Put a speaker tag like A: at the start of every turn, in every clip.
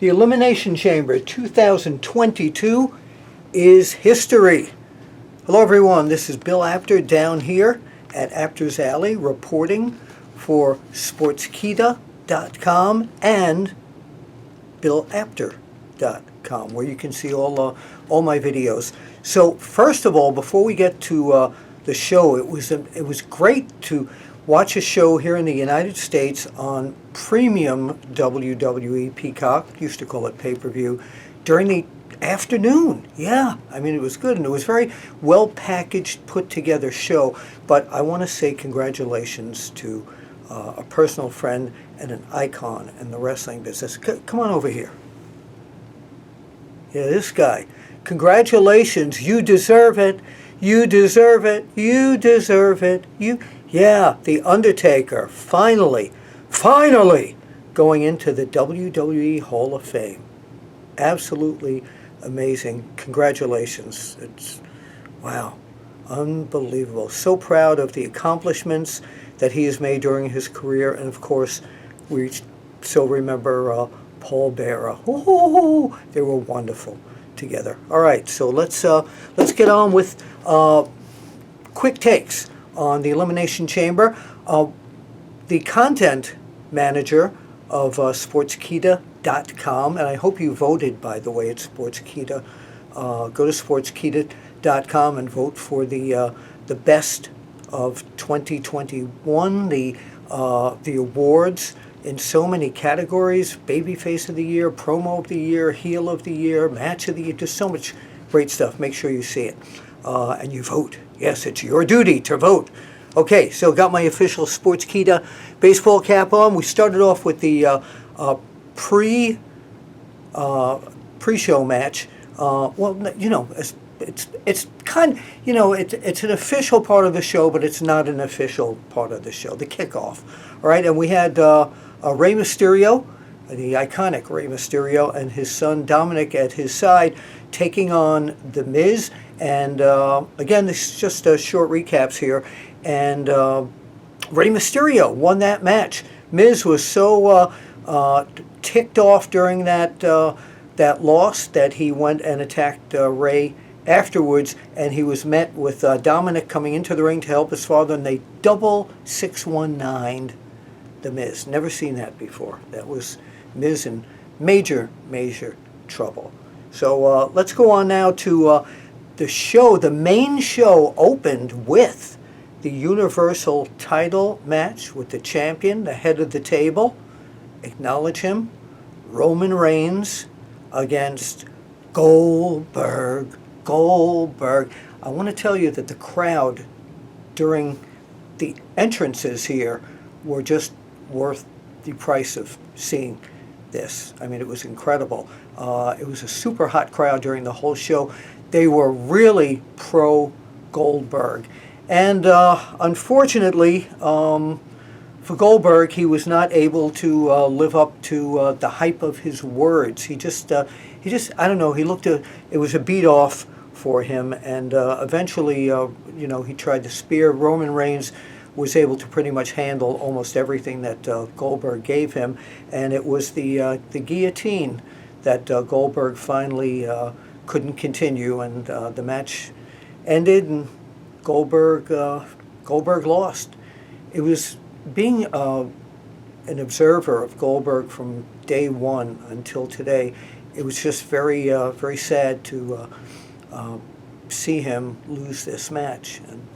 A: The Elimination Chamber 2022 is history. Hello everyone, this is Bill Apter down here at Apter's Alley reporting for Sportskeeda.com and BillApter.com, where you can see all my videos. So first of all, before we get to the show, it was great to watch a show here in the United States on premium WWE Peacock, used to call it pay-per-view, during the afternoon. Yeah, I mean, it was good, and it was very well packaged, put together show. But I want to say congratulations to a personal friend and an icon in the wrestling business. Come on over here. Yeah, this guy. Congratulations, you deserve it. You deserve it. You deserve it. Yeah, The Undertaker, finally going into the WWE Hall of Fame. Absolutely amazing. Congratulations. It's, wow, unbelievable. So proud of the accomplishments that he has made during his career. And of course, we so remember Paul Bearer. Ooh, they were wonderful together. All right, so let's get on with quick takes on the Elimination Chamber. The content manager of Sportskeeda.com, and I hope you voted, by the way, at Sportskeeda. Go to Sportskeeda.com and vote for the best of 2021, the awards in so many categories: Babyface of the Year, Promo of the Year, Heel of the Year, Match of the Year, just so much great stuff. Make sure you see it. And you vote. Yes, it's your duty to vote. Okay, so got my official Sportskeeda baseball cap on. We started off with the pre-show match. Well, you know, it's kind, you know, it's an official part of the show, but it's not an official part of the show. The kickoff. All right, and we had Rey Mysterio, the iconic Rey Mysterio, and his son Dominic at his side, taking on The Miz. And again, this is just short recaps here. And Rey Mysterio won that match. Miz was so ticked off during that loss that he went and attacked Rey afterwards, and he was met with Dominic coming into the ring to help his father, and they double 619'd The Miz. Never seen that before. That was Miz in major trouble. So let's go on now to the show. The main show opened with the Universal title match with the champion, the head of the table. Acknowledge him. Roman Reigns against Goldberg. I want to tell you that the crowd during the entrances here were just worth the price of seeing this. I mean, it was incredible. It was a super hot crowd during the whole show. They were really pro Goldberg. And unfortunately, for Goldberg, he was not able to live up to the hype of his words. He just, I don't know, it was a beat off for him. And eventually, you know, he tried to spear. Roman Reigns was able to pretty much handle almost everything that Goldberg gave him. And it was the guillotine that Goldberg finally couldn't continue. And the match ended, and Goldberg lost. It was being an observer of Goldberg from day one until today. It was just very sad to see him lose this match. And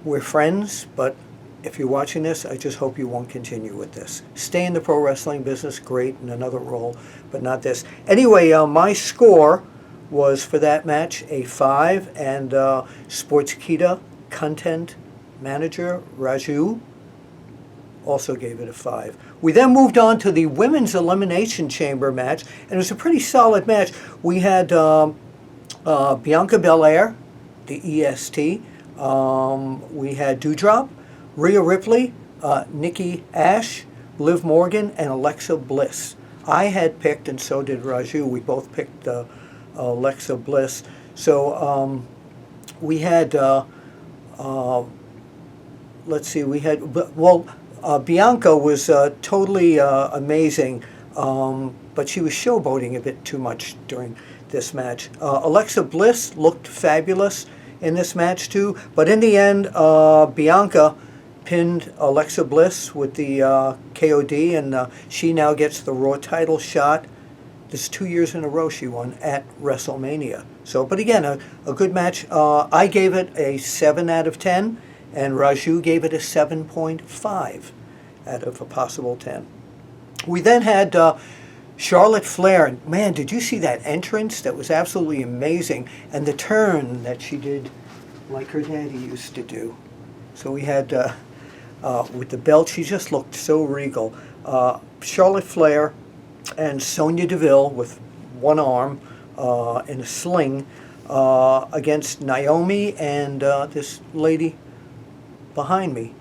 A: we're friends, but if you're watching this, I just hope you won't continue with this. Stay in the pro wrestling business, great, in another role, but not this. Anyway, my score was for that match a 5, and Sportskeeda content manager Raju also gave it a 5. We then moved on to the Women's Elimination Chamber match, and it was a pretty solid match. We had Bianca Belair, the EST. We had Doudrop, Rhea Ripley, Nikki Ash, Liv Morgan, and Alexa Bliss. I had picked, and so did Raju, we both picked Alexa Bliss. So we had, let's see, we had, well, Bianca was totally amazing but she was showboating a bit too much during this match. Alexa Bliss looked fabulous in this match too, but in the end, Bianca pinned Alexa Bliss with the KOD, and she now gets the Raw title shot. This is 2 years in a row she won at WrestleMania. So, but again, a good match. I gave it a 7 out of 10, and Raju gave it a 7.5 out of a possible 10. We then had Charlotte Flair. Man, did you see that entrance? That was absolutely amazing. And the turn that she did like her daddy used to do. So we had, with the belt, she just looked so regal. Charlotte Flair and Sonia Deville with one arm in a sling against Naomi and this lady behind me,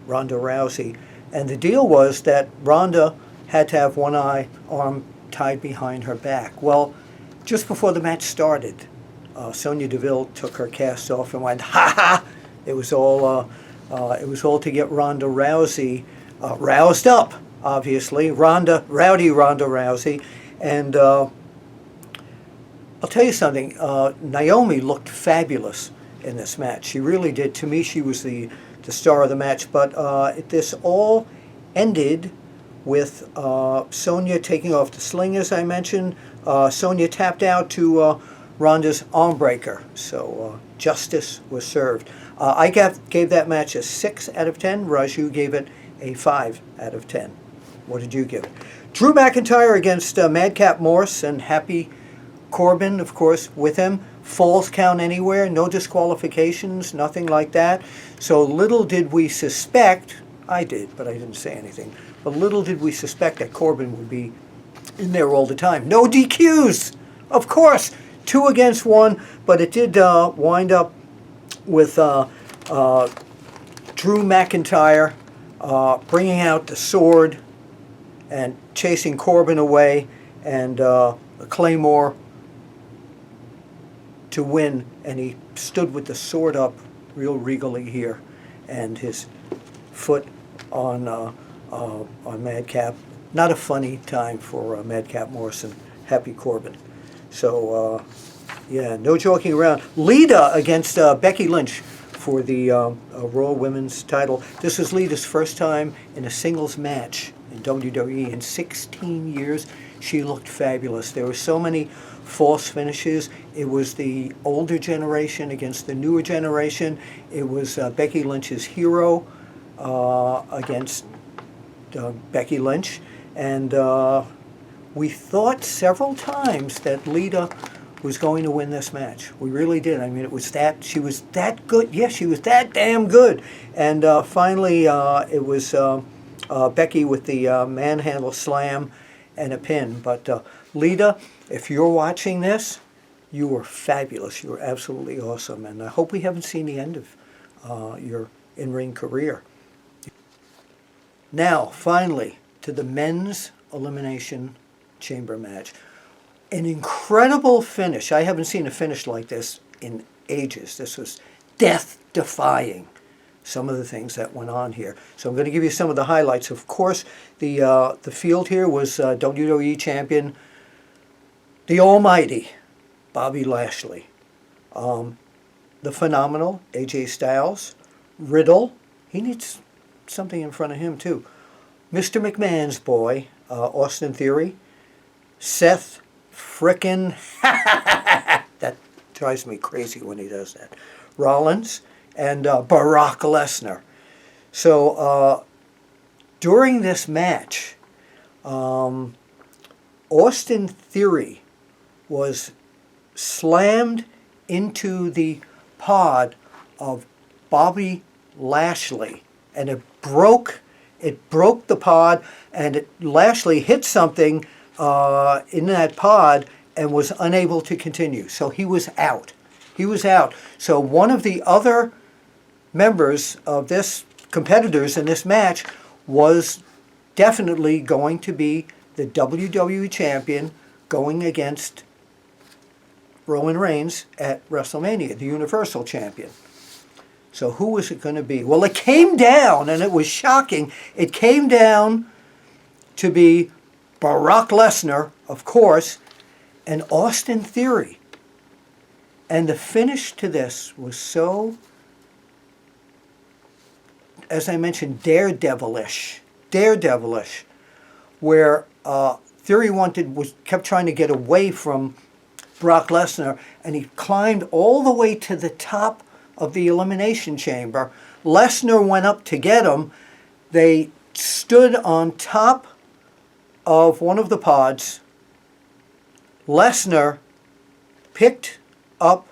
A: Ronda Rousey. And the deal was that Ronda had to have one arm tied behind her back. Well, just before the match started, Sonia Deville took her cast off and went, "Ha ha!" It was all to get Ronda Rousey roused up. Obviously, rowdy Ronda Rousey, and I'll tell you something. Naomi looked fabulous in this match. She really did. To me, she was the star of the match. But this all ended with Sonia taking off the sling, as I mentioned. Sonia tapped out to Ronda's arm breaker, so justice was served. I gave that match a 6 out of 10. Raju gave it a 5 out of 10. What did you give it? Drew McIntyre against Madcap Morse and Happy Corbin, of course, with him. Falls count anywhere, no disqualifications, nothing like that. So little did we suspect, I did, but I didn't say anything, but little did we suspect that Corbin would be in there all the time. No DQs, of course, 2 against 1, but it did wind up with Drew McIntyre bringing out the sword and chasing Corbin away, and a Claymore to win, and he stood with the sword up real regally here, and his foot on Madcap. Not a funny time for Madcap Morrison, Happy Corbin. So, yeah, no joking around. Lita against Becky Lynch for the Raw Women's title. This was Lita's first time in a singles match in WWE in 16 years. She looked fabulous. There were so many false finishes. It was the older generation against the newer generation. It was Becky Lynch's hero against Becky Lynch. And we thought several times that Lita was going to win this match. We really did. I mean, she was that good. Yeah, she was that damn good. And finally, it was Becky with the manhandle slam and a pin. But Lita, if you're watching this, you were fabulous. You were absolutely awesome. And I hope we haven't seen the end of your in-ring career. Now, finally, to the men's elimination chamber match. An incredible finish. I haven't seen a finish like this in ages. This was death-defying, some of the things that went on here. So I'm going to give you some of the highlights. Of course, the field here was WWE champion, the almighty Bobby Lashley. The phenomenal AJ Styles. Riddle. He needs something in front of him, too. Mr. McMahon's boy, Austin Theory. Seth frickin' that drives me crazy when he does that. Rollins and Brock Lesnar. So during this match, Austin Theory was slammed into the pod of Bobby Lashley, and it broke the pod, and Lashley hit something in that pod and was unable to continue. So he was out. He was out. So one of the other members of this, competitors in this match, was definitely going to be the WWE champion going against Roman Reigns at WrestleMania, the Universal Champion. So who was it going to be? Well, it came down, and it was shocking. It came down to be Brock Lesnar, of course, and Austin Theory. And the finish to this was so, as I mentioned, daredevilish, where Theory kept trying to get away from Brock Lesnar, and he climbed all the way to the top of the Elimination Chamber. Lesnar went up to get him. They stood on top of one of the pods. Lesnar picked up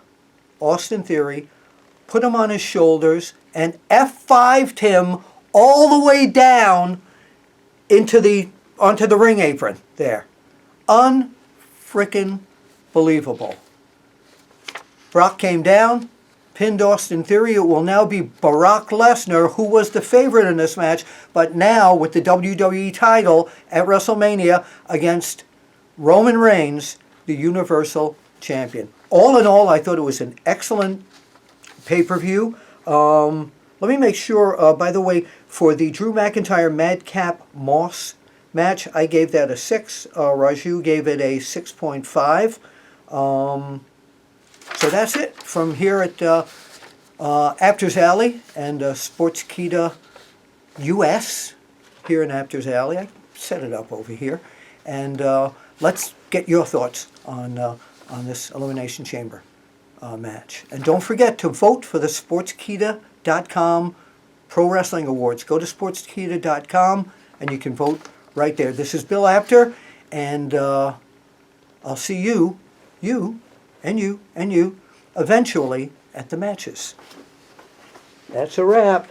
A: Austin Theory, put him on his shoulders, and F5'd him all the way down onto the ring apron there. Unfrickin' believable. Brock came down, pinned Austin Theory. It will now be Brock Lesnar, who was the favorite in this match, but now with the WWE title at WrestleMania against Roman Reigns, the Universal Champion. All in all, I thought it was an excellent pay-per-view. Let me make sure, by the way, for the Drew McIntyre Madcap Moss match, I gave that a 6. Raju gave it a 6.5. So that's it from here at Apter's Alley and Sportskeeda US here in Apter's Alley. I set it up over here. And let's get your thoughts on this Elimination Chamber match. And don't forget to vote for the Sportskeeda.com Pro Wrestling Awards. Go to Sportskeeda.com and you can vote right there. This is Bill Apter, and I'll see you, and you, eventually at the matches. That's a wrap.